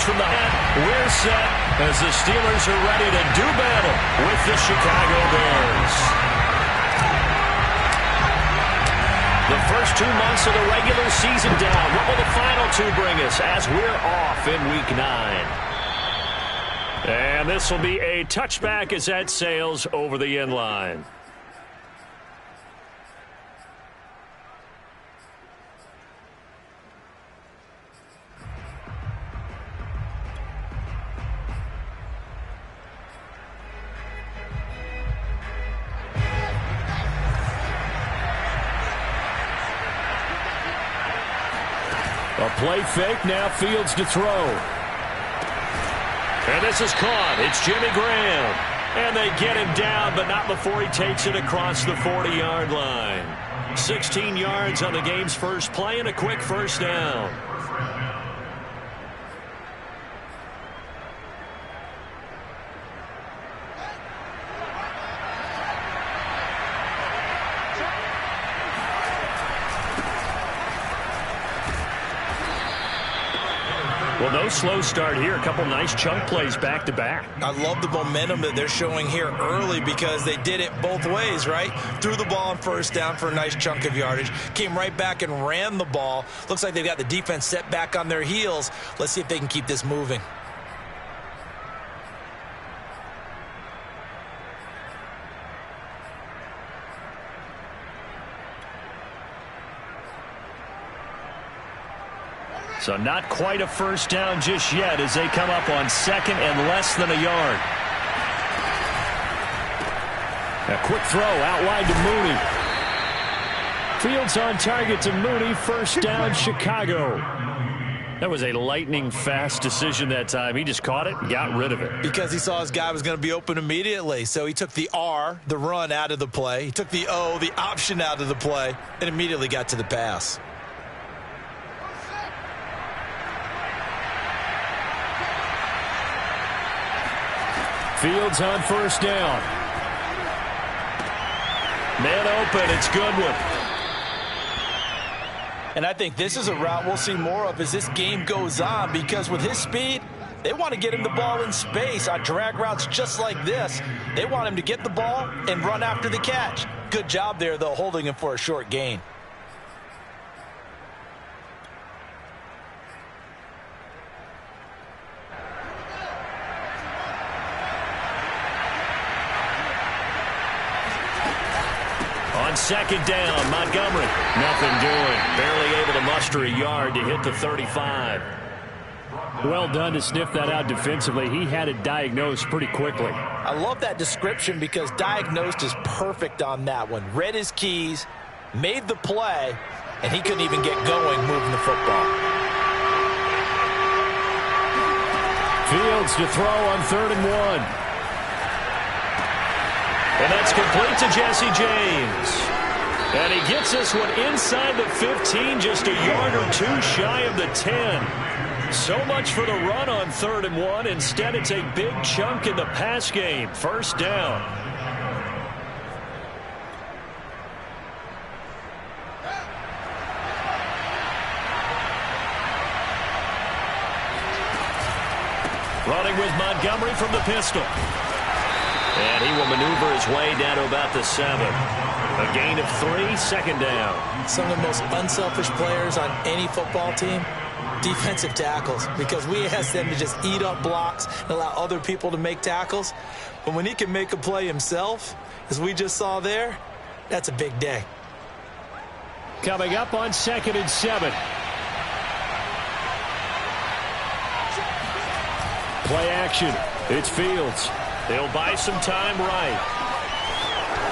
from the hat. We're set as the Steelers are ready to do battle with the Chicago Bears. The first 2 months of the regular season down. What will the final 2 bring us as we're off in Week 9? And this will be a touchback as that sails over the end line. A play fake, now Fields to throw. And this is caught. It's Jimmy Graham. And they get him down, but not before he takes it across the 40-yard line. 16 yards on the game's first play and a quick first down. Well, no slow start here. A couple nice chunk plays back-to-back. I love the momentum that they're showing here early because they did it both ways, right? Threw the ball on first down for a nice chunk of yardage. Came right back and ran the ball. Looks like they've got the defense set back on their heels. Let's see if they can keep this moving. So not quite a first down just yet as they come up on second and less than a yard. A quick throw out wide to Mooney. Fields on target to Mooney. First down, Chicago. That was a lightning-fast decision that time. He just caught it and got rid of it. Because he saw his guy was going to be open immediately. So he took the R, the run, out of the play. He took the O, the option, out of the play, and immediately got to the pass. Fields on first down. Man open, it's Goodwin. And I think this is a route we'll see more of as this game goes on, because with his speed, they want to get him the ball in space on drag routes just like this. They want him to get the ball and run after the catch. Good job there, though, holding him for a short gain. On second down, Montgomery. Nothing doing. Barely able to muster a yard to hit the 35. Well done to sniff that out defensively. He had it diagnosed pretty quickly. I love that description because diagnosed is perfect on that one. Read his keys, made the play, and he couldn't even get going moving the football. Fields to throw on 3rd and 1. And that's complete to Jesse James. And he gets this one inside the 15, just a yard or two shy of the 10. So much for the run on 3rd and 1. Instead, it's a big chunk in the pass game. First down. Running with Montgomery from the pistol. And he will maneuver his way down to about the 7. A gain of 3, second down. Some of the most unselfish players on any football team, defensive tackles, because we ask them to just eat up blocks and allow other people to make tackles. But when he can make a play himself, as we just saw there, that's a big day. Coming up on 2nd and 7. Play action. It's Fields. They'll buy some time right.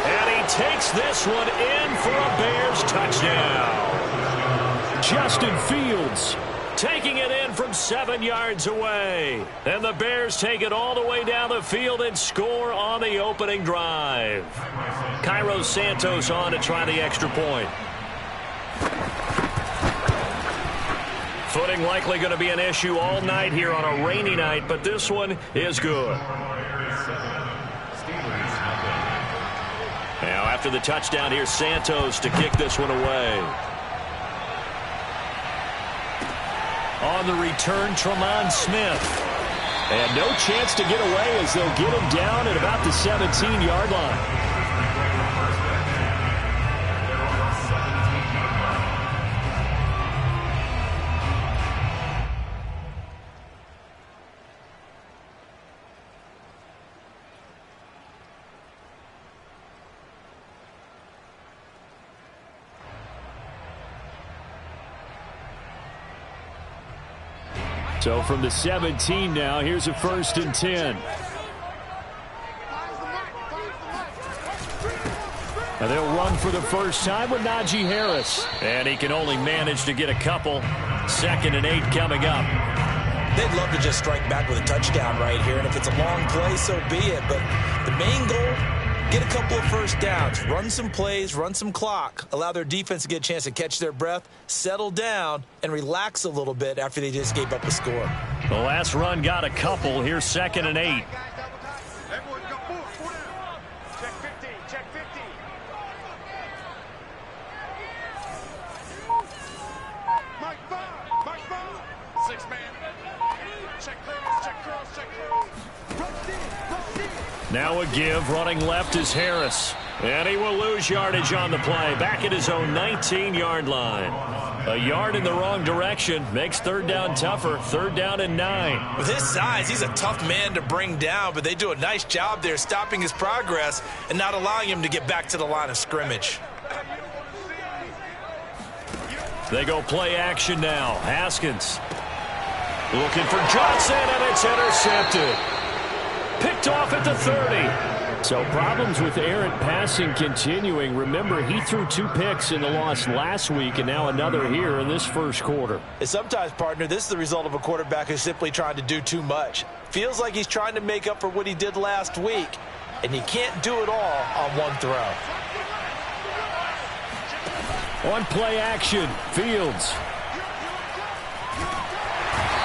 And he takes this one in for a Bears touchdown. Justin Fields taking it in from 7 yards away. And the Bears take it all the way down the field and score on the opening drive. Cairo Santos on to try the extra point. Footing likely going to be an issue all night here on a rainy night, but this one is good. Now after the touchdown, here's Santos to kick this one away. On on the return, Tremont Smith. And no chance to get away as they'll get him down at about the 17-yard line. So from the 17 now, here's a 1st and 10. And they'll run for the first time with Najee Harris. And he can only manage to get a couple. 2nd and 8 coming up. They'd love to just strike back with a touchdown right here. And if it's a long play, so be it. But the main goal, get a couple of first downs, run some plays, run some clock, allow their defense to get a chance to catch their breath, settle down, and relax a little bit after they just gave up a score. The last run got a couple. Here's 2nd and 8. Now a give, running left is Harris. And he will lose yardage on the play. Back at his own 19-yard line. A yard in the wrong direction makes 3rd down tougher. 3rd down and 9. With his size, he's a tough man to bring down, but they do a nice job there stopping his progress and not allowing him to get back to the line of scrimmage. They go play action now. Haskins looking for Johnson, and it's intercepted. Picked off at the 30. So problems with errant passing continuing. Remember, he threw 2 picks in the loss last week, and now another here in this first quarter. And sometimes, partner, this is the result of a quarterback who's simply trying to do too much. Feels like he's trying to make up for what he did last week, and you can't do it all on one throw. On play action, Fields.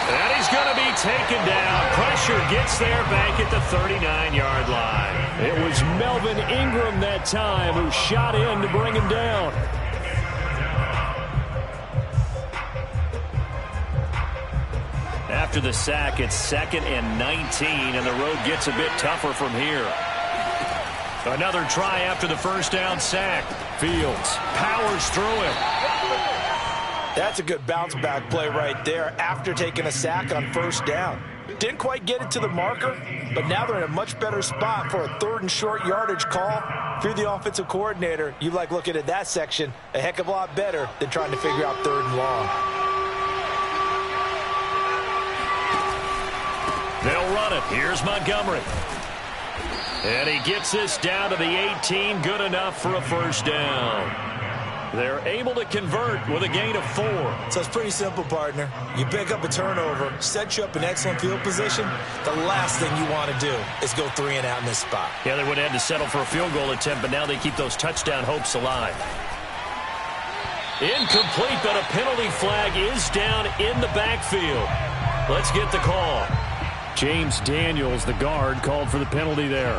And he's going to be taken down. Pressure gets there back at the 39-yard line. It was Melvin Ingram that time who shot in to bring him down. After the sack, it's 2nd and 19, and the road gets a bit tougher from here. Another try after the first down sack. Fields powers through him. That's a good bounce-back play right there after taking a sack on first down. Didn't quite get it to the marker, but now they're in a much better spot for a 3rd and short yardage call. If you're the offensive coordinator, you like looking at that section a heck of a lot better than trying to figure out 3rd and long. They'll run it. Here's Montgomery. And he gets this down to the 18. Good enough for a first down. They're able to convert with a gain of 4. So it's pretty simple, partner. You pick up a turnover, set you up in excellent field position. The last thing you want to do is go 3 and out in this spot. Yeah, they would have had to settle for a field goal attempt, but now they keep those touchdown hopes alive. Incomplete, but a penalty flag is down in the backfield. Let's get the call. James Daniels, the guard, called for the penalty there.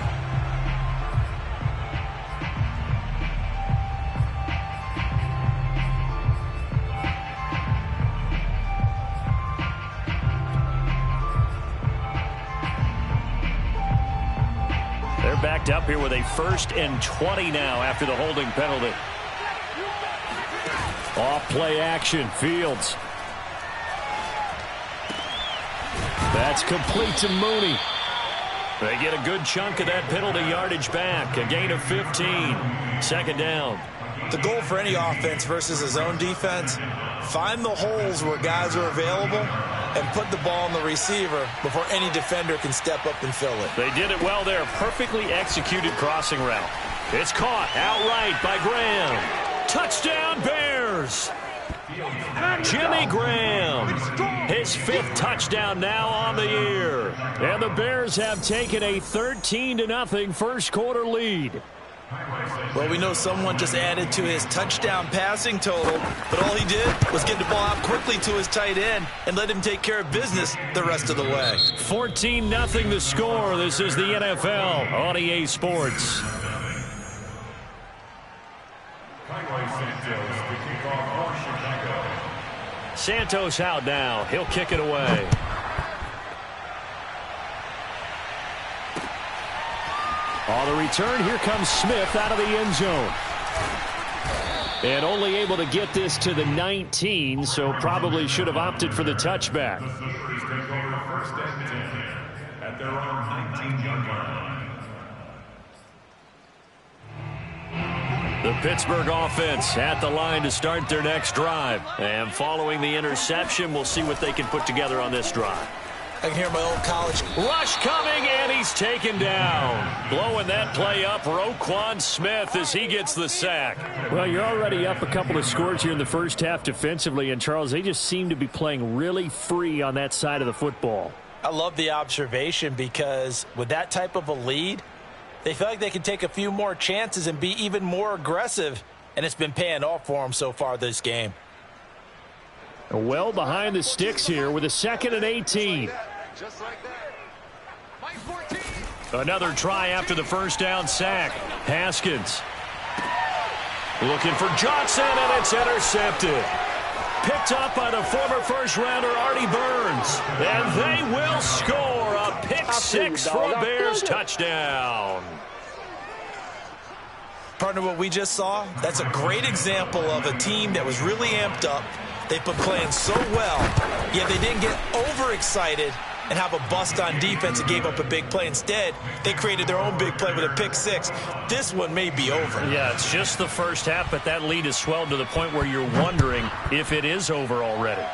They're backed up here with a 1st and 20 now after the holding penalty. Off play action, Fields. That's complete to Mooney. They get a good chunk of that penalty yardage back. A gain of 15. 2nd down. The goal for any offense versus his own defense, find the holes where guys are available and put the ball on the receiver before any defender can step up and fill it. They did it well there. Perfectly executed crossing route. It's caught outright by Graham. Touchdown, Bears! Jimmy Graham, his 5th touchdown now on the year. And the Bears have taken a 13-0 first quarter lead. Well, we know someone just added to his touchdown passing total, but all he did was get the ball out quickly to his tight end and let him take care of business the rest of the way. 14-0 the score. This is the NFL on EA Sports. Santos out now. He'll kick it away. On the return, here comes Smith out of the end zone. And only able to get this to the 19, so probably should have opted for the touchback. At their own 19-yard line. The Pittsburgh offense at the line to start their next drive. And following the interception, we'll see what they can put together on this drive. I can hear my old college Rush coming, and he's taken down. Blowing that play up, Roquan Smith, as he gets the sack. Well, you're already up a couple of scores here in the first half defensively, and Charles, they just seem to be playing really free on that side of the football. I love the observation because with that type of a lead, they feel like they can take a few more chances and be even more aggressive, and it's been paying off for them so far this game. Well behind the sticks here with a 2nd and 18. Just like that. Another try after the first down sack. Haskins looking for Johnson, and it's intercepted. Picked up by the former first-rounder Artie Burns. And they will score a pick six for a Bears touchdown. Partner, what we just saw, that's a great example of a team that was really amped up. They've been playing so well, yet they didn't get overexcited and have a bust on defense and gave up a big play. Instead, they created their own big play with a pick six. This one may be over. Yeah, it's just the first half, but that lead has swelled to the point where you're wondering if it is over already.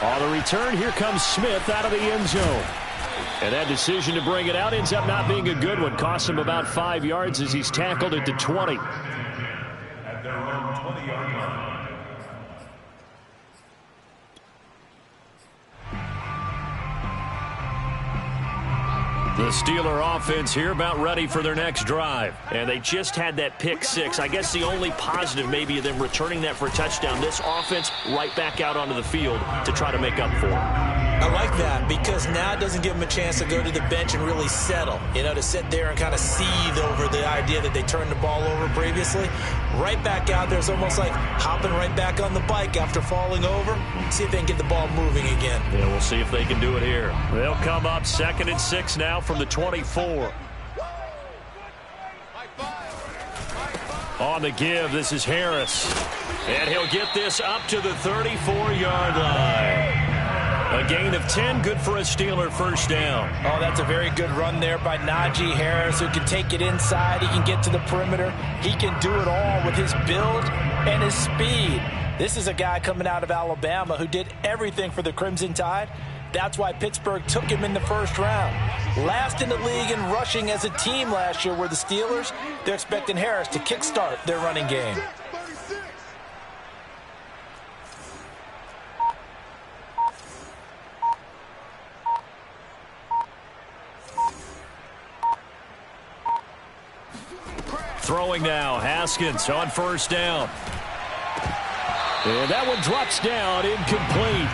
On the return, here comes Smith out of the end zone. And that decision to bring it out ends up not being a good one. Costs him about 5 yards as he's tackled at the 20. At their own 20-yard line. The Steeler offense here about ready for their next drive. And they just had that pick six. I guess the only positive maybe of them returning that for a touchdown. This offense right back out onto the field to try to make up for it. I like that because now it doesn't give them a chance to go to the bench and really settle, to sit there and kind of seethe over the idea that they turned the ball over previously. Right back out there, it's almost like hopping right back on the bike after falling over. See if they can get the ball moving again. Yeah, we'll see if they can do it here. They'll come up 2nd and 6 now from the 24. On the give, this is Harris. And he'll get this up to the 34-yard line. A gain of 10, good for a Steeler first down. Oh, that's a very good run there by Najee Harris, who can take it inside. He can get to the perimeter. He can do it all with his build and his speed. This is a guy coming out of Alabama who did everything for the Crimson Tide. That's why Pittsburgh took him in the first round. Last in the league in rushing as a team last year were the Steelers. They're expecting Harris to kickstart their running game. Throwing now, Haskins on first down. And that one drops down, incomplete.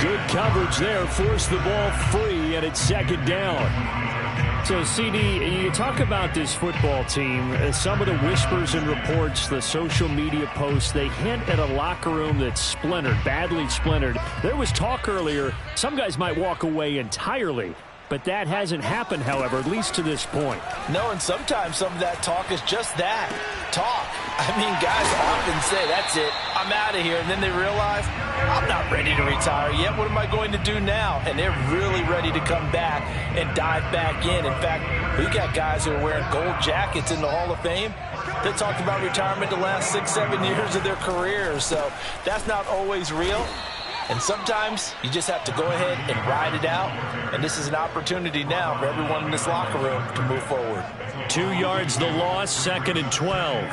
Good coverage there, forced the ball free, and it's 2nd down. So, CD, you talk about this football team, some of the whispers and reports, the social media posts, they hint at a locker room that's splintered, badly splintered. There was talk earlier, some guys might walk away entirely. But that hasn't happened, however, at least to this point. No, and sometimes some of that talk is just that, talk. I mean, guys often say, that's it, I'm out of here. And then they realize, I'm not ready to retire yet. What am I going to do now? And they're really ready to come back and dive back in. In fact, we got guys who are wearing gold jackets in the Hall of Fame that talked about retirement the last 6-7 years of their careers. So that's not always real. And sometimes you just have to go ahead and ride it out. And this is an opportunity now for everyone in this locker room to move forward. 2 yards the loss, 2nd and 12.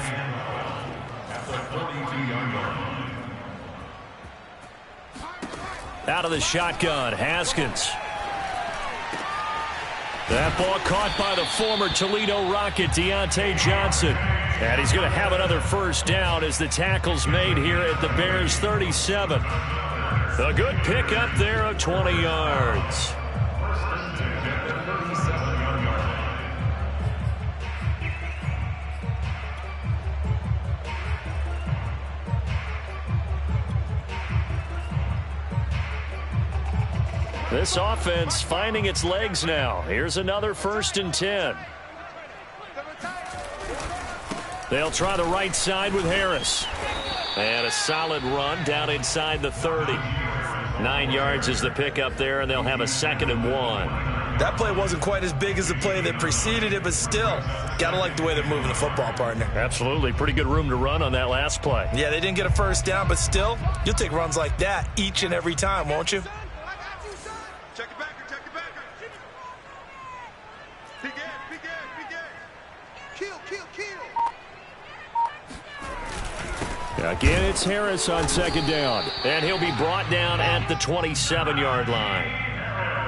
Out of the shotgun, Haskins. That ball caught by the former Toledo Rocket, Deontay Johnson. And he's going to have another first down as the tackle's made here at the Bears' 37. A good pick up there of 20 yards. This offense finding its legs now. Here's another 1st and 10. They'll try the right side with Harris. And a solid run down inside the 30. 9 yards is the pickup there, and they'll have a 2nd and 1. That play wasn't quite as big as the play that preceded it, but still, gotta like the way they're moving the football, partner. Absolutely. Pretty good room to run on that last play. Yeah, they didn't get a 1st down, but still, you'll take runs like that each and every time, won't you? Check it backer, check it backer. Begin. Kill. Again, it's Harris on 2nd down. And he'll be brought down at the 27-yard line.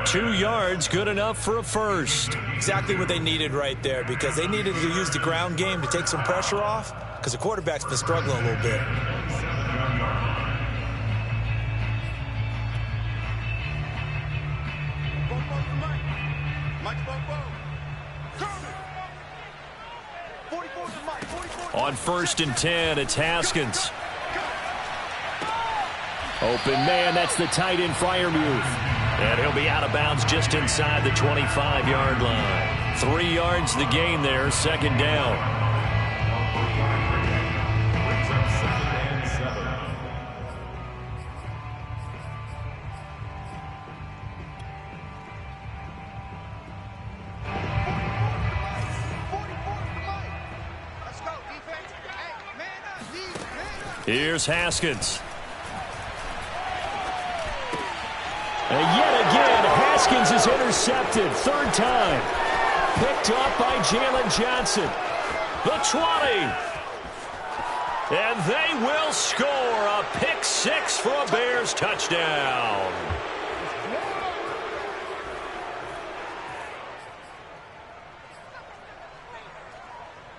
2 yards, good enough for a 1st. Exactly what they needed right there, because they needed to use the ground game to take some pressure off, because the quarterback's been struggling a little bit. On 1st and 10, it's Haskins. Open man, that's the tight end Freiermuth. And he'll be out of bounds just inside the 25-yard line. 3 yards the gain there, 2nd down. Here's Haskins. And yet again, Haskins is intercepted. 3rd time. Picked off by Jalen Johnson. The 20. And they will score a pick 6 for a Bears touchdown.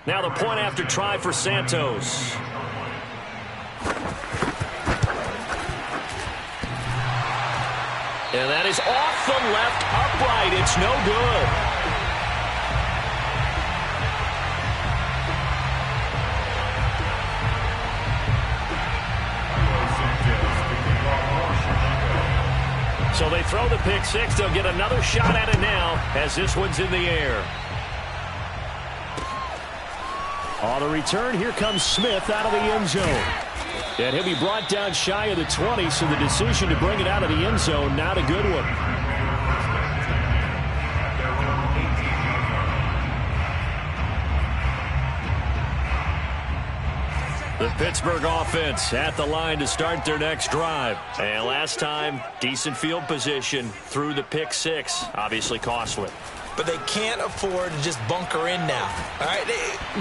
Now the point after try for Santos. And that is off the left upright. It's no good. So they throw the pick 6. They'll get another shot at it now as this one's in the air. On the return, here comes Smith out of the end zone. And he'll be brought down shy of the 20, so the decision to bring it out of the end zone, not a good one. The Pittsburgh offense at the line to start their next drive. And last time, decent field position through the pick 6, obviously costly. But they can't afford to just bunker in now. All right,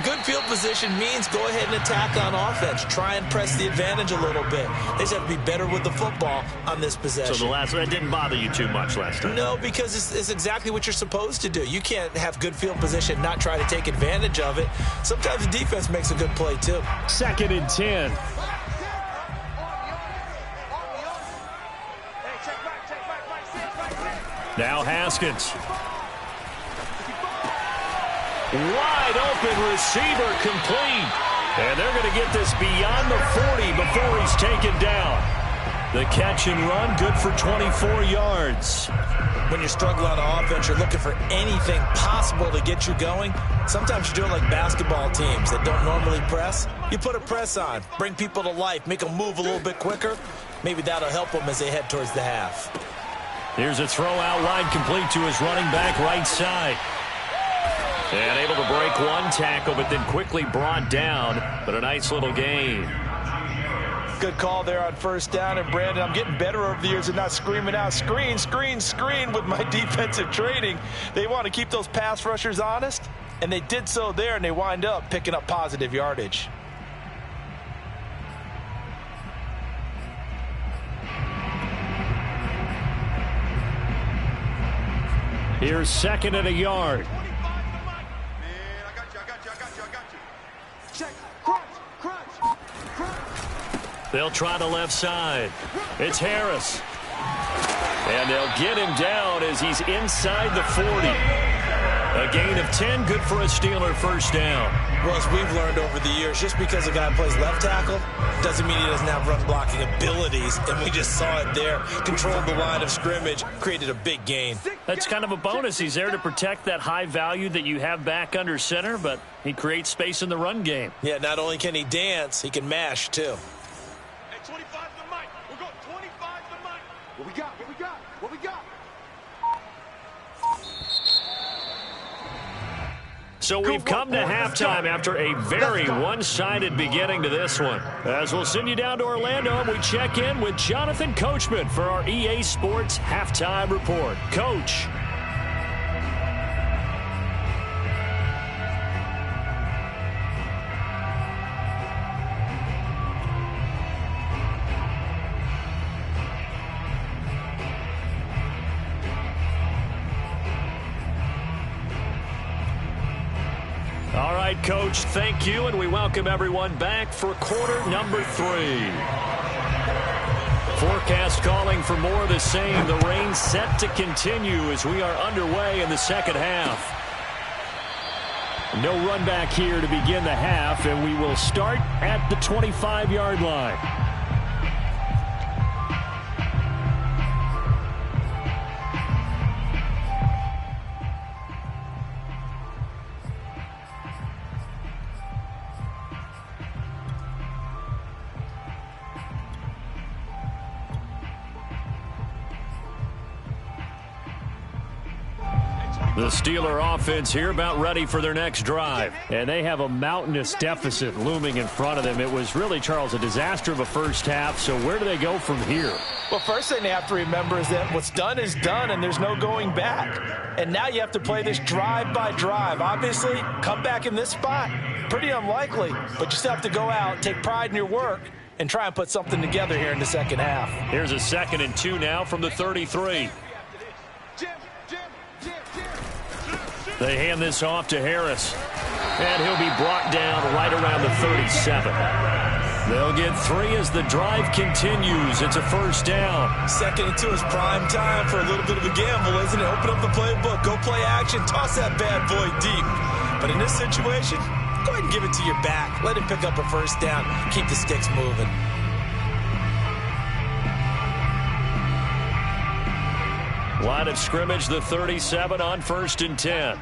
good field position means go ahead and attack on offense. Try and press the advantage a little bit. They just have to be better with the football on this possession. So that didn't bother you too much last time? No, because it's exactly what you're supposed to do. You can't have good field position, not try to take advantage of it. Sometimes the defense makes a good play, too. 2nd and 10. Now Haskins. Wide open receiver complete. And they're going to get this beyond the 40 before he's taken down. The catch and run, good for 24 yards. When you're struggling on offense, you're looking for anything possible to get you going. Sometimes you do it like basketball teams that don't normally press. You put a press on, bring people to life, make them move a little bit quicker. Maybe that'll help them as they head towards the half. Here's a throw out wide, complete to his running back right side. And able to break one tackle, but then quickly brought down. But a nice little gain. Good call there on 1st down. And, Brandon, I'm getting better over the years and not screaming out, screen, screen, screen with my defensive training. They want to keep those pass rushers honest, and they did so there, and they wind up picking up positive yardage. Here's 2nd and a yard. They'll try the left side. It's Harris. And they'll get him down as he's inside the 40. A gain of 10, good for a Steeler first down. Well, as we've learned over the years, just because a guy plays left tackle doesn't mean he doesn't have run blocking abilities, and we just saw it there. Controlled the line of scrimmage, created a big gain. That's kind of a bonus. He's there to protect that high value that you have back under center, but he creates space in the run game. Yeah, not only can he dance, he can mash, too. Hey, 25 to the mic. We're going 25 to the mic. What we got? What we got? What we got? So we've come to halftime after a very one-sided beginning to this one. As we'll send you down to Orlando, and we check in with Jonathan Coachman for our EA Sports Halftime Report. Coach. All right, Coach, thank you, and we welcome everyone back for quarter number 3. Forecast calling for more of the same. The rain set to continue as we are underway in the second half. No run back here to begin the half, and we will start at the 25-yard line. The Steeler offense here about ready for their next drive. And they have a mountainous deficit looming in front of them. It was really, Charles, a disaster of a first half. So where do they go from here? Well, first thing they have to remember is that what's done is done, and there's no going back. And now you have to play this drive by drive. Obviously, come back in this spot, pretty unlikely. But you still have to go out, take pride in your work, and try and put something together here in the second half. Here's a 2nd and 2 now from the 33. They hand this off to Harris. And he'll be brought down right around the 37. They'll get 3 as the drive continues. It's a first down. 2nd and 2 is prime time for a little bit of a gamble, isn't it? Open up the playbook, go play action, toss that bad boy deep. But in this situation, go ahead and give it to your back. Let him pick up a first down. Keep the sticks moving. Line of scrimmage, the 37 on 1st and 10.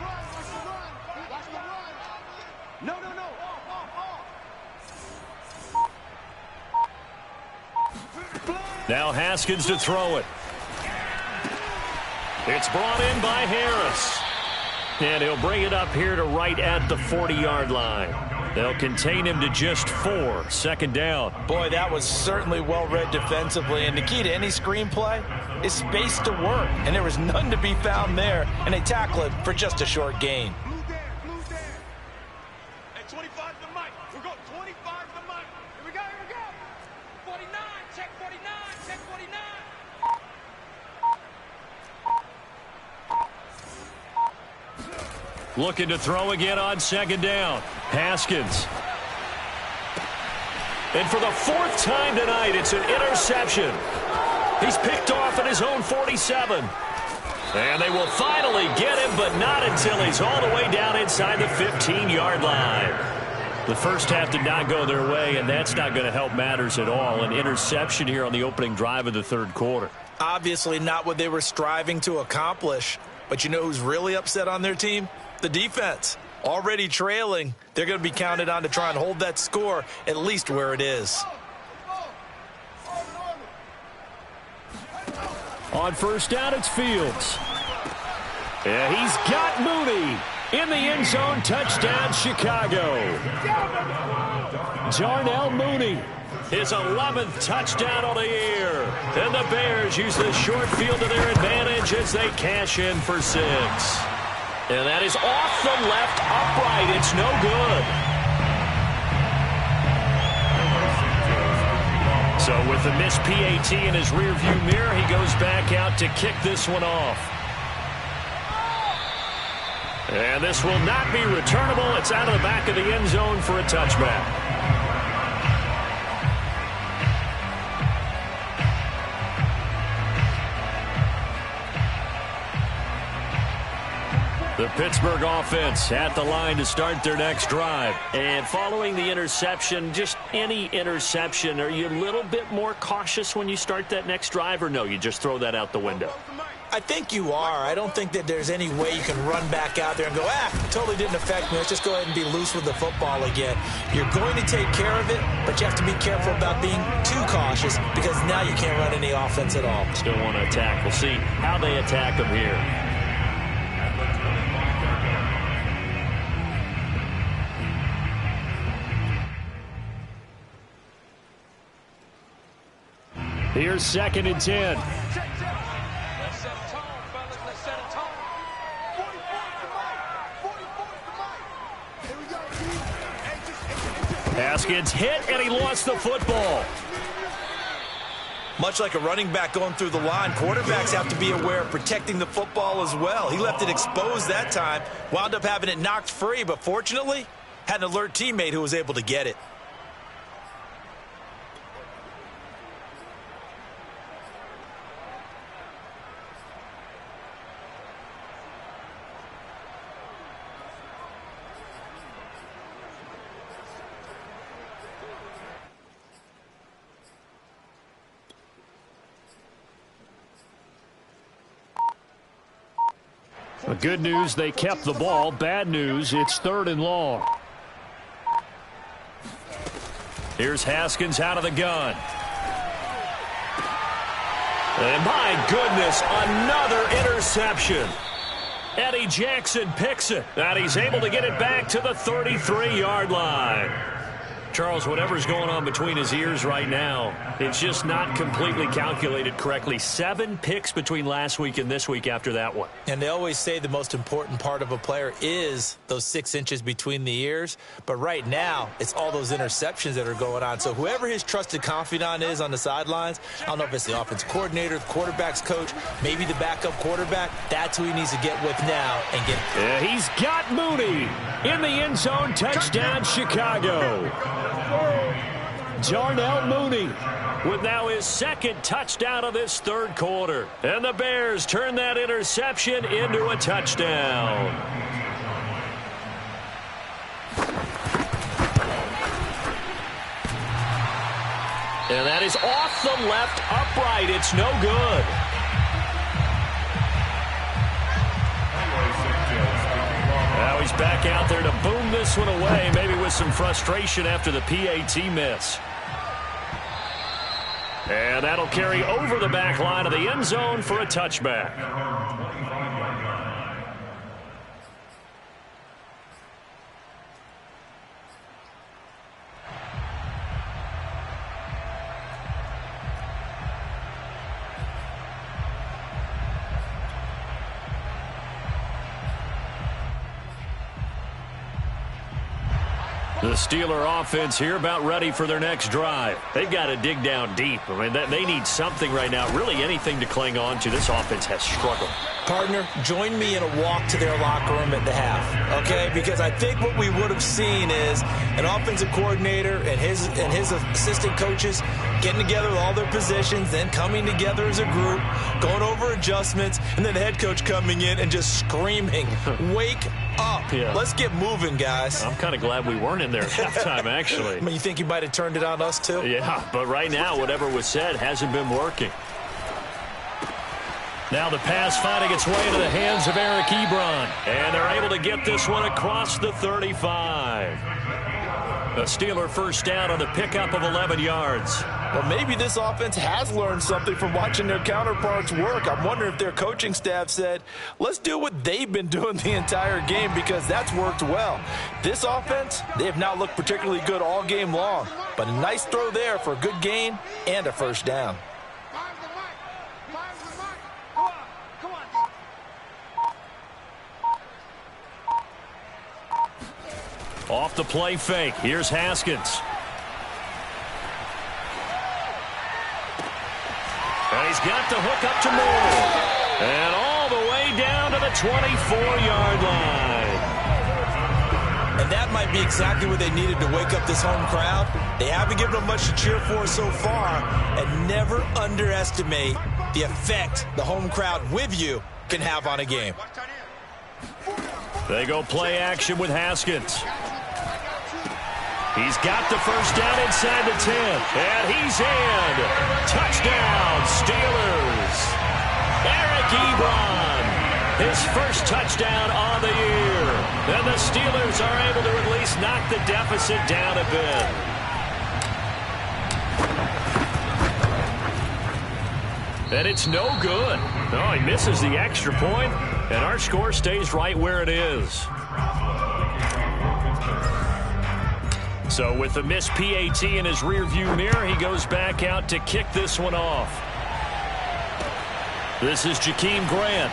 Now Haskins to throw it. It's brought in by Harris. And he'll bring it up here to right at the 40-yard line. They'll contain him to just 4. 2nd down. Boy, that was certainly well-read defensively. And the key to any screenplay is space to work. And there was none to be found there. And they tackle it for just a short gain. Blue there. Hey, 25 to the mic. We're going 25 to the mic. Here we go, here we go. 49, check 49, check 49. Looking to throw again on 2nd down. Haskins. And for the 4th time tonight, it's an interception. He's picked off at his own 47. And they will finally get him, but not until he's all the way down inside the 15-yard line. The first half did not go their way, and that's not going to help matters at all. An interception here on the opening drive of the 3rd quarter. Obviously not what they were striving to accomplish. But you know who's really upset on their team? The defense. Already trailing. They're going to be counted on to try and hold that score at least where it is. On 1st down, it's Fields. Yeah, he's got Mooney in the end zone. Touchdown, Chicago. Darnell Mooney, his 11th touchdown on the year. And the Bears use the short field to their advantage as they cash in for 6. And that is off the left upright. It's no good. So with the missed PAT in his rearview mirror, he goes back out to kick this one off. And this will not be returnable. It's out of the back of the end zone for a touchback. The The Pittsburgh offense at the line to start their next drive. And following the interception, just any interception, are you a little bit more cautious when you start that next drive, or no, you just throw that out the window? I think you are. I don't think that there's any way you can run back out there and go, totally didn't affect me. Let's just go ahead and be loose with the football again. You're going to take care of it, but you have to be careful about being too cautious because now you can't run any offense at all. Still want to attack. We'll see how they attack them here. Here's 2nd and 10. Haskins hit, and he lost the football. Much like a running back going through the line, quarterbacks have to be aware of protecting the football as well. He left it exposed that time, wound up having it knocked free, but fortunately, had an alert teammate who was able to get it. The good news, they kept the ball. Bad news, it's 3rd and long. Here's Haskins out of the gun. And my goodness, another interception. Eddie Jackson picks it, and he's able to get it back to the 33-yard line. Charles, whatever's going on between his ears right now, it's just not completely calculated correctly. 7 picks between last week and this week after that one. And they always say the most important part of a player is those 6 inches between the ears. But right now, it's all those interceptions that are going on. So whoever his trusted confidant is on the sidelines, I don't know if it's the offensive coordinator, the quarterback's coach, maybe the backup quarterback, that's who he needs to get with now and get. Yeah, he's got Mooney in the end zone. Touchdown, Chicago. Darnell Mooney with now his 2nd touchdown of this 3rd quarter. And the Bears turn that interception into a touchdown. And that is off the left upright. It's no good. Now he's back out there to boom this one away, maybe with some frustration after the PAT miss. And that'll carry over the back line of the end zone for a touchback. The Steeler offense here about ready for their next drive. They've got to dig down deep. I mean, they need something right now, really anything to cling on to. This offense has struggled. Partner, join me in a walk to their locker room at the half, okay? Because I think what we would have seen is an offensive coordinator and his assistant coaches getting together with all their positions, then coming together as a group, going over adjustments, and then the head coach coming in and just screaming, wake up. Yeah. Let's get moving, guys. I'm kind of glad we weren't in there at halftime, actually. I mean, you think you might have turned it on us, too? Yeah, but right now, whatever was said hasn't been working. Now the pass finding its way into the hands of Eric Ebron. And they're able to get this one across the 35. A Steeler first down on the pickup of 11 yards. Well, maybe this offense has learned something from watching their counterparts work. I'm wondering if their coaching staff said, let's do what they've been doing the entire game because that's worked well. This offense, they have not looked particularly good all game long. But a nice throw there for a good gain and a first down. Off the play fake. Here's Haskins. And he's got the hook up to Moore. And all the way down to the 24-yard line. And that might be exactly what they needed to wake up this home crowd. They haven't given them much to cheer for so far. And never underestimate the effect the home crowd with you can have on a game. They go play action with Haskins. He's got the first down inside the 10. And he's in. Touchdown, Steelers. Eric Ebron. His first touchdown on the year. And the Steelers are able to at least knock the deficit down a bit. And it's no good. Oh, he misses the extra point, and our score stays right where it is. So with the missed PAT in his rearview mirror, he goes back out to kick this one off. This is Jakeem Grant.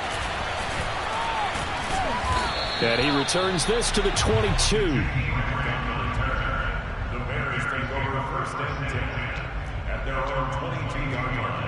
And he returns this to the 22. The Bears take over first and 10 at their own 22-yard line.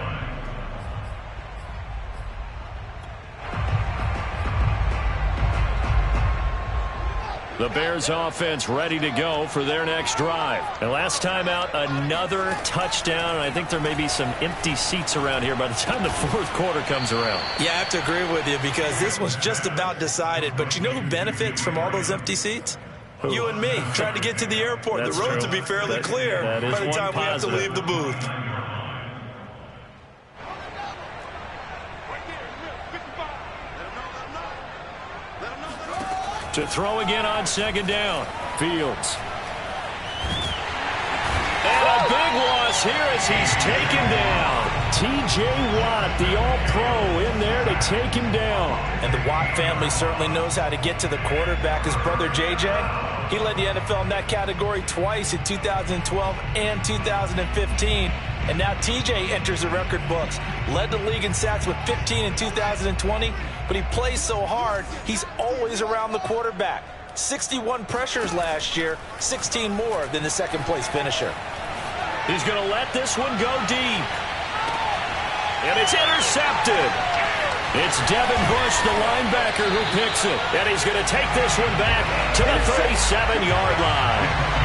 The Bears offense ready to go for their next drive. And last time out, another touchdown. I think there may be some empty seats around here by the time the fourth quarter comes around. Yeah, I have to agree with you because this was just about decided. But you know who benefits from all those empty seats? Who? You and me, trying to get to the airport. That's the roads true. will be fairly clear that by the is time one we have to positive. leave the booth. To throw again on second down. Fields. And a big loss here as he's taken down. T.J. Watt, the All-Pro, in there to take him down. And the Watt family certainly knows how to get to the quarterback. His brother J.J., he led the NFL in that category twice in 2012 and 2015. And now T.J. enters the record books. Led the league in sacks with 15 in 2020, but he plays so hard, he's always around the quarterback. 61 pressures last year, 16 more than the second-place finisher. He's going to let this one go deep. And it's intercepted. It's Devin Bush, the linebacker, who picks it. And he's going to take this one back to the 37-yard line.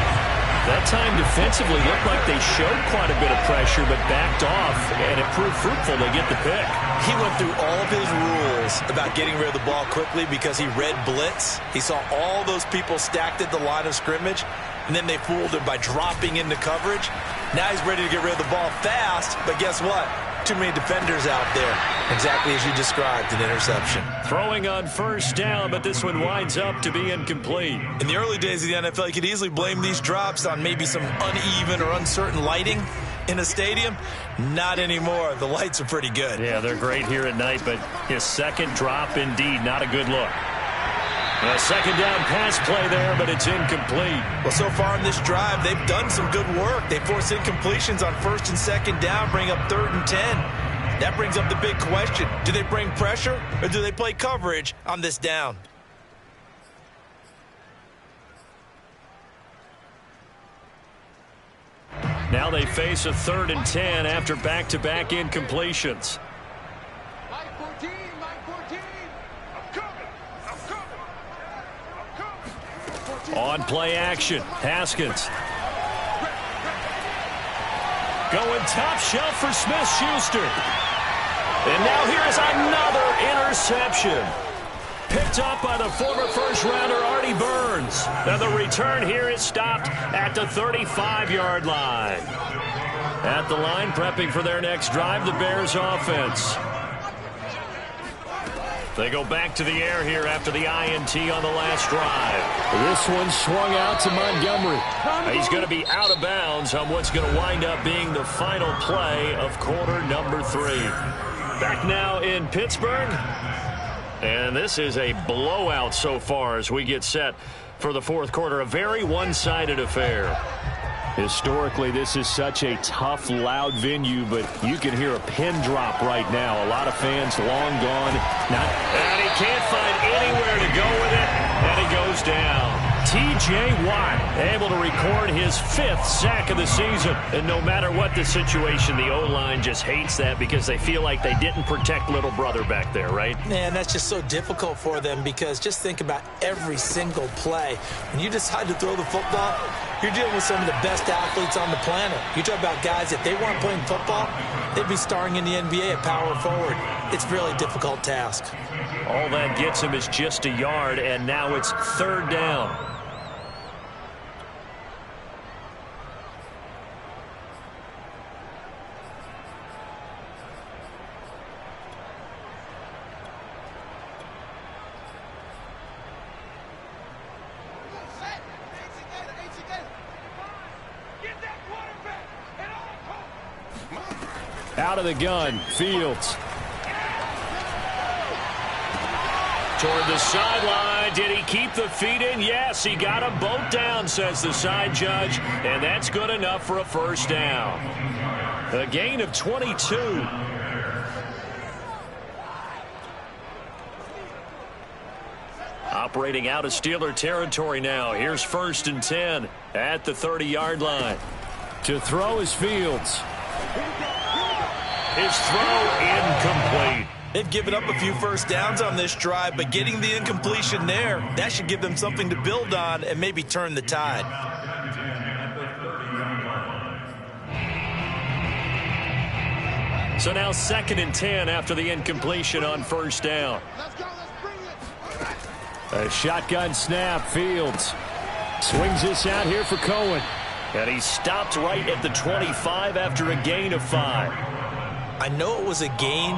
That time defensively looked like they showed quite a bit of pressure but backed off, and it proved fruitful to get the pick. He went through all of his rules about getting rid of the ball quickly because he read blitz. He saw all those people stacked at the line of scrimmage, and then they fooled him by dropping into coverage. Now he's ready to get rid of the ball fast, but guess what? Too many defenders out there. Exactly as you described, an interception. Throwing on first down, but this one winds up to be incomplete. In the early days of the NFL, you could easily blame these drops on maybe some uneven or uncertain lighting in a stadium. Not anymore. The lights are pretty good. Yeah, they're great here at night, but his second drop, indeed, not a good look. A second down pass play there, but it's incomplete. Well, so far in this drive, they've done some good work. They force incompletions on first and second down, bring up 3rd and 10. That brings up the big question. Do they bring pressure or do they play coverage on this down? Now they face a 3rd and 10 after back-to-back incompletions. On play action, Haskins. Going top shelf for Smith-Schuster. And now here is another interception. Picked up by the former first-rounder Artie Burns. And the return here is stopped at the 35-yard line. At the line, prepping for their next drive, the Bears offense. They go back to the air here after the INT on the last drive. This one swung out to Montgomery. He's going to be out of bounds on what's going to wind up being the final play of quarter number 3. Back now in Pittsburgh. And this is a blowout so far as we get set for the fourth quarter. A very one-sided affair. Historically, this is such a tough, loud venue, but you can hear a pin drop right now. A lot of fans long gone. And he can't find anywhere to go with it, and he goes down. T.J. Watt able to record his 5th sack of the season. And no matter what the situation, the O-line just hates that because they feel like they didn't protect little brother back there, right? Man, that's just so difficult for them because just think about every single play. When you decide to throw the football, You're dealing with some of the best athletes on the planet. You talk about guys, if they weren't playing football, they'd be starring in the NBA at power forward. It's a really difficult task. All that gets him is just a yard, and now it's 3rd down. Out of the gun, Fields. Toward the sideline. Did he keep the feet in? Yes, he got them both down, says the side judge. And that's good enough for a 1st down. A gain of 22. Operating out of Steeler territory now. Here's 1st and 10 at the 30-yard line. To throw is Fields. His throw incomplete. They've given up a few 1st downs on this drive, but getting the incompletion there, that should give them something to build on and maybe turn the tide. So now 2nd and 10 after the incompletion on 1st down. A shotgun snap. Fields swings this out here for Cohen. And he stopped right at the 25 after a gain of 5. I know it was a gain,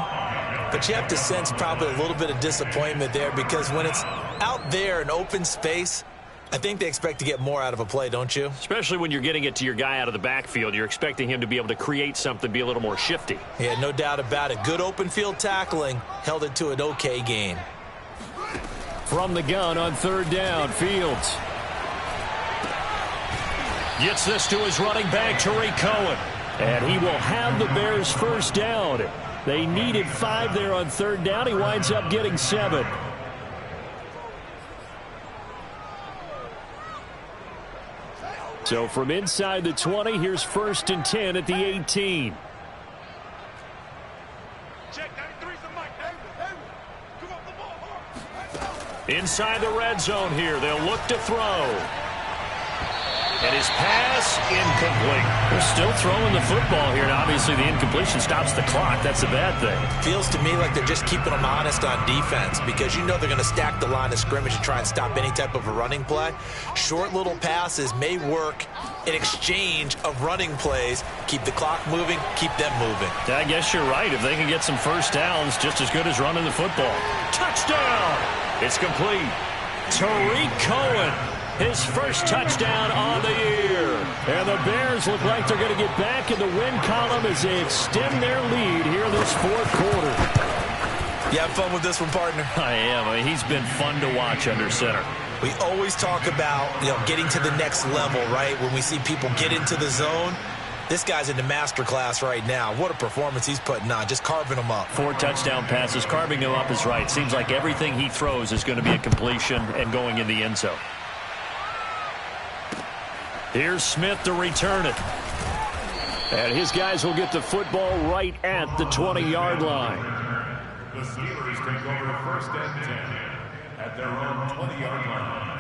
but you have to sense probably a little bit of disappointment there because when it's out there in open space, I think they expect to get more out of a play, don't you? Especially when you're getting it to your guy out of the backfield. You're expecting him to be able to create something, be a little more shifty. Yeah, no doubt about it. Good open field tackling held it to an okay gain. From the gun on 3rd down, Fields gets this to his running back, Tariq Cohen. And he will have the Bears' 1st down. They needed 5 there on 3rd down. He winds up getting 7. So from inside the 20, here's 1st and 10 at the 18. Inside the red zone here. They'll look to throw. And his pass incomplete. They're still throwing the football here, and obviously the incompletion stops the clock. That's a bad thing. Feels to me like they're just keeping them honest on defense because you know they're going to stack the line of scrimmage and try and stop any type of a running play. Short little passes may work in exchange of running plays. Keep the clock moving, keep them moving. I guess you're right. If they can get some 1st downs, just as good as running the football. Touchdown! It's complete. Tariq Cohen. His 1st touchdown on the year. And the Bears look like they're going to get back in the win column as they extend their lead here this 4th quarter. You have fun with this one, partner? I am. I mean, he's been fun to watch under center. We always talk about, getting to the next level, right? When we see people get into the zone. This guy's in the master class right now. What a performance he's putting on, just carving them up. 4 touchdown passes. Carving them up is right. Seems like everything he throws is going to be a completion and going in the end zone. Here's Smith to return it. And his guys will get the football right at the 20-yard line. The Steelers take over 1st and 10 at their own 20-yard line.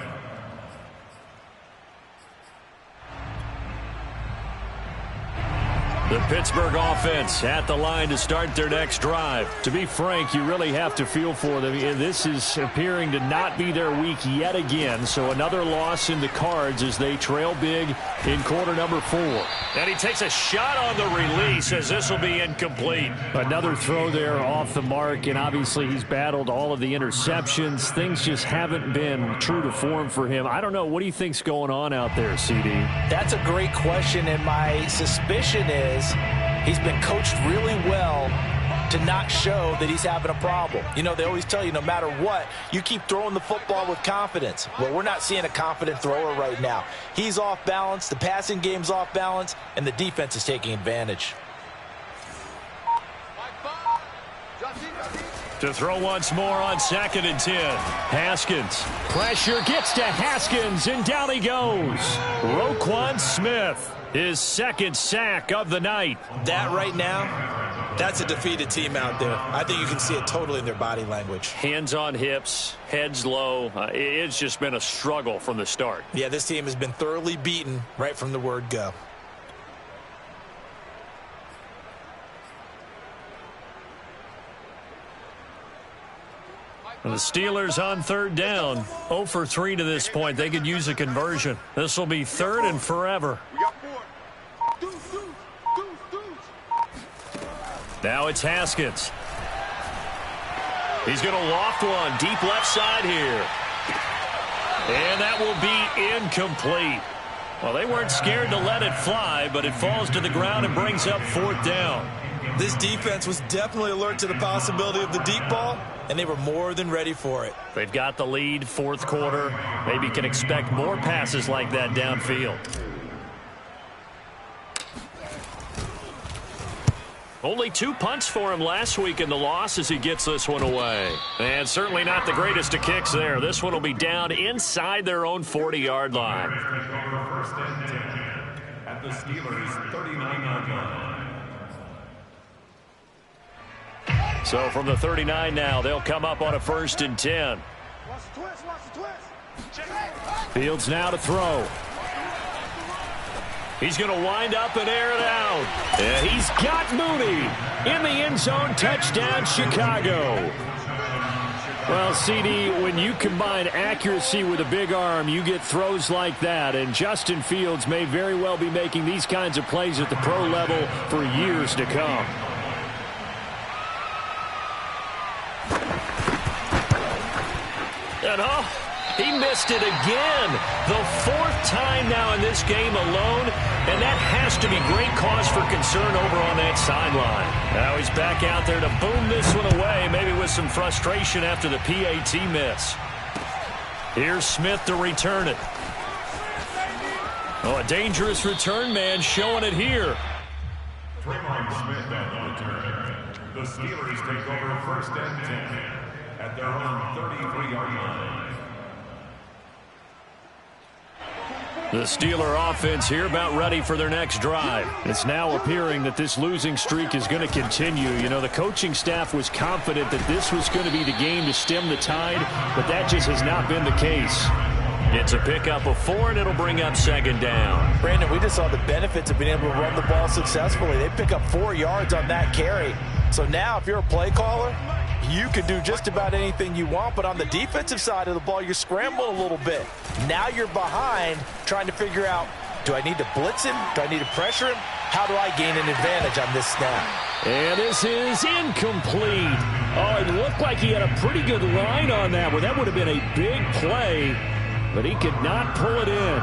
The Pittsburgh offense at the line to start their next drive. To be frank, you really have to feel for them. This is appearing to not be their week yet again. So another loss in the cards as they trail big in quarter number 4. And he takes a shot on the release as this will be incomplete. Another throw there off the mark, and obviously he's battled all of the interceptions. Things just haven't been true to form for him. I don't know. What do you think's going on out there, CD? That's a great question, and my suspicion is he's been coached really well to not show that he's having a problem. You know, they always tell you no matter what, you keep throwing the football with confidence. Well, we're not seeing a confident thrower right now. He's off balance, the passing game's off balance, and the defense is taking advantage. To throw once more on 2nd and 10. Haskins. Pressure gets to Haskins, and down he goes. Roquan Smith, his 2nd sack of the night. That right now, That's a defeated team out there. I think you can see it totally in their body language. Hands on hips, heads low. It's just been a struggle from the start. Yeah, this team has been thoroughly beaten right from the word go. The Steelers on third down. 0 for 3 to this point. They could use a conversion. This will be third and forever. Now it's Haskins. He's going to loft one deep left side here. And that will be incomplete. Well, they weren't scared to let it fly, but it falls to the ground and brings up fourth down. This defense was definitely alert to the possibility of the deep ball, and they were more than ready for it. They've got the lead, fourth quarter. Maybe can expect more passes like that downfield. Only 2 punts for him last week in the loss as he gets this one away. And certainly not the greatest of kicks there. This one will be down inside their own 40-yard line. First and 10 at the Steelers' 39-yard line. So from the 39 now, they'll come up on a 1st and 10. Fields now to throw. He's going to wind up and air it out. And he's got Mooney in the end zone. Touchdown, Chicago. Well, CD, when you combine accuracy with a big arm, you get throws like that. And Justin Fields may very well be making these kinds of plays at the pro level for years to come. And he missed it again. The 4th time now in this game alone, and that has to be great cause for concern over on that sideline. Now he's back out there to boom this one away, maybe with some frustration after the PAT miss. Here's Smith to return it. Oh, a dangerous return man showing it here. Draymond Smith on the return. The Steelers take over 1st and 10 at their own 33-yard line. The Steeler offense here about ready for their next drive. It's now appearing that this losing streak is going to continue. You know, the coaching staff was confident that this was going to be the game to stem the tide, but that just has not been the case. It's a pickup of 4, and it'll bring up 2nd down. Brandon, we just saw the benefits of being able to run the ball successfully. They pick up 4 yards on that carry. So now if you're a play caller, you can do just about anything you want, but on the defensive side of the ball, you're scrambling a little bit. Now you're behind trying to figure out, do I need to blitz him? Do I need to pressure him? How do I gain an advantage on this snap? And this is incomplete. Oh, it looked like he had a pretty good line on that one. That would have been a big play, but he could not pull it in.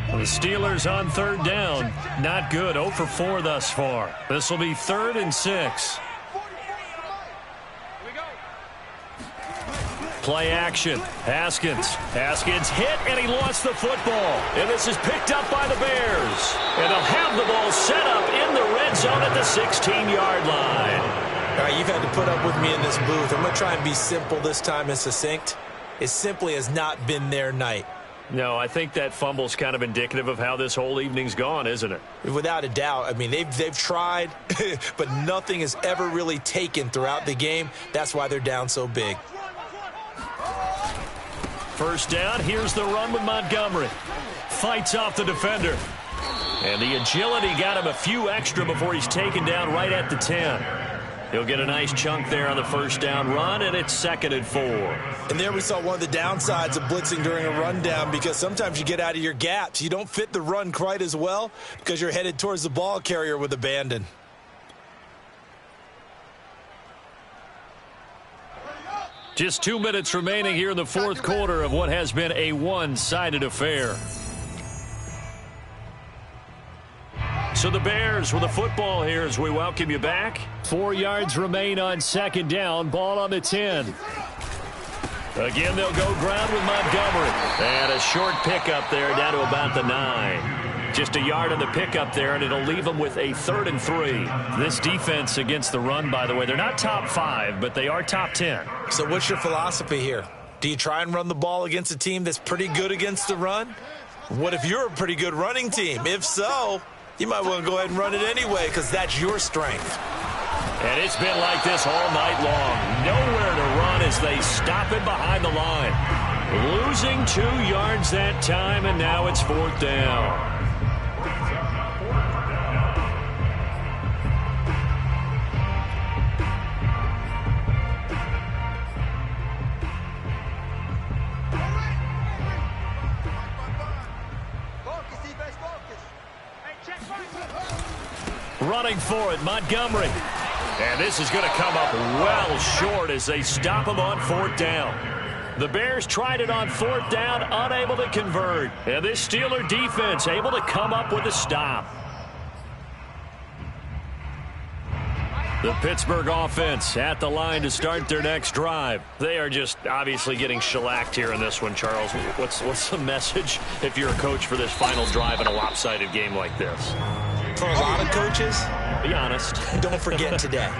The Steelers on third down. Not good. 0 for 4 thus far. This will be 3rd and 6. Play action. Haskins hit, and he lost the football. And this is picked up by the Bears. And they'll have the ball set up in the red zone at the 16-yard line. All right, you've had to put up with me in this booth. I'm going to try and be simple this time and succinct. It simply has not been their night. No, I think that fumble's kind of indicative of how this whole evening's gone, isn't it? Without a doubt. I mean, they've tried, but nothing has ever really taken throughout the game. That's why they're down so big. First down, here's the run with Montgomery. Fights off the defender. And the agility got him a few extra before he's taken down right at the 10. He'll get a nice chunk there on the first down run, and it's 2nd and 4. And there we saw one of the downsides of blitzing during a rundown, because sometimes you get out of your gaps. You don't fit the run quite as well because you're headed towards the ball carrier with abandon. Just 2 minutes remaining here in the 4th quarter of what has been a one-sided affair. So the Bears with the football here as we welcome you back. 4 yards remain on 2nd down. Ball on the 10. Again, they'll go ground with Montgomery. And a short pickup there down to about the 9. Just a yard on the pickup there, and it'll leave them with a 3rd and 3. This defense against the run, by the way, they're not top 5, but they are top 10. So what's your philosophy here? Do you try and run the ball against a team that's pretty good against the run? What if you're a pretty good running team? If so, you might want to go ahead and run it anyway because that's your strength. And it's been like this all night long. Nowhere to run as they stop it behind the line. Losing 2 yards that time, and now it's 4th down. Running for it, Montgomery. And this is going to come up well short as they stop him on 4th down. The Bears tried it on 4th down, unable to convert. And this Steeler defense able to come up with a stop. The Pittsburgh offense at the line to start their next drive. They are just obviously getting shellacked here in this one, Charles. What's the message if you're a coach for this final drive in a lopsided game like this? For a lot of coaches, be honest. Don't forget today.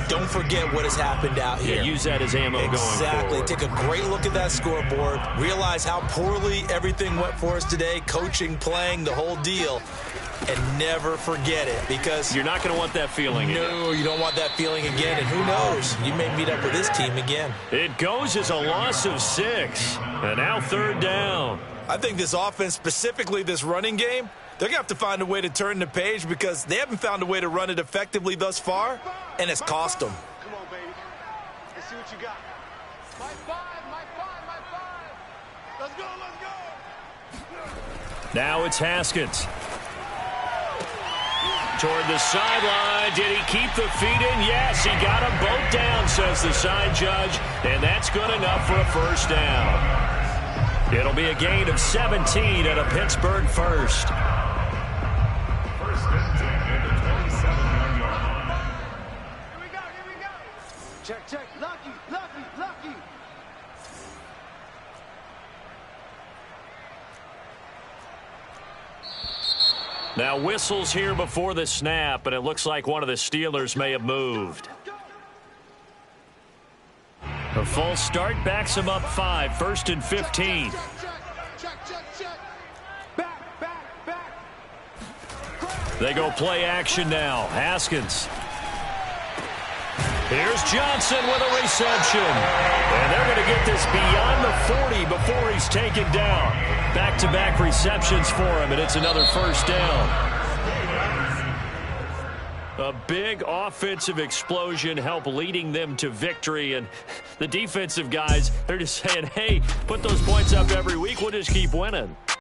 Don't forget what has happened out here. Yeah, use that as ammo going forward. Exactly. Take a great look at that scoreboard. Realize how poorly everything went for us today. Coaching, playing, the whole deal. And never forget it because you're not going to want that feeling again. No, you don't want that feeling again. And who knows? You may meet up with this team again. It goes as a loss of 6. And now 3rd down. I think this offense, specifically this running game, they're going to have to find a way to turn the page because they haven't found a way to run it effectively thus far, and it's cost them. Come on, baby. Let's see what you got. My 5. Let's go. Now it's Haskins. Toward the sideline. Did he keep the feet in? Yes, he got them both down, says the side judge, and that's good enough for a 1st down. It'll be a gain of 17 at a Pittsburgh 1st. Check. Lucky. Now whistles here before the snap, and it looks like one of the Steelers may have moved. A false start backs him up 5, 1st and 15. Check. Back. They go play action now. Haskins. Here's Johnson with a reception. And they're going to get this beyond the 40 before he's taken down. Back-to-back receptions for him, and it's another 1st down. A big offensive explosion helped leading them to victory. And the defensive guys, they're just saying, hey, put those points up every week. We'll just keep winning.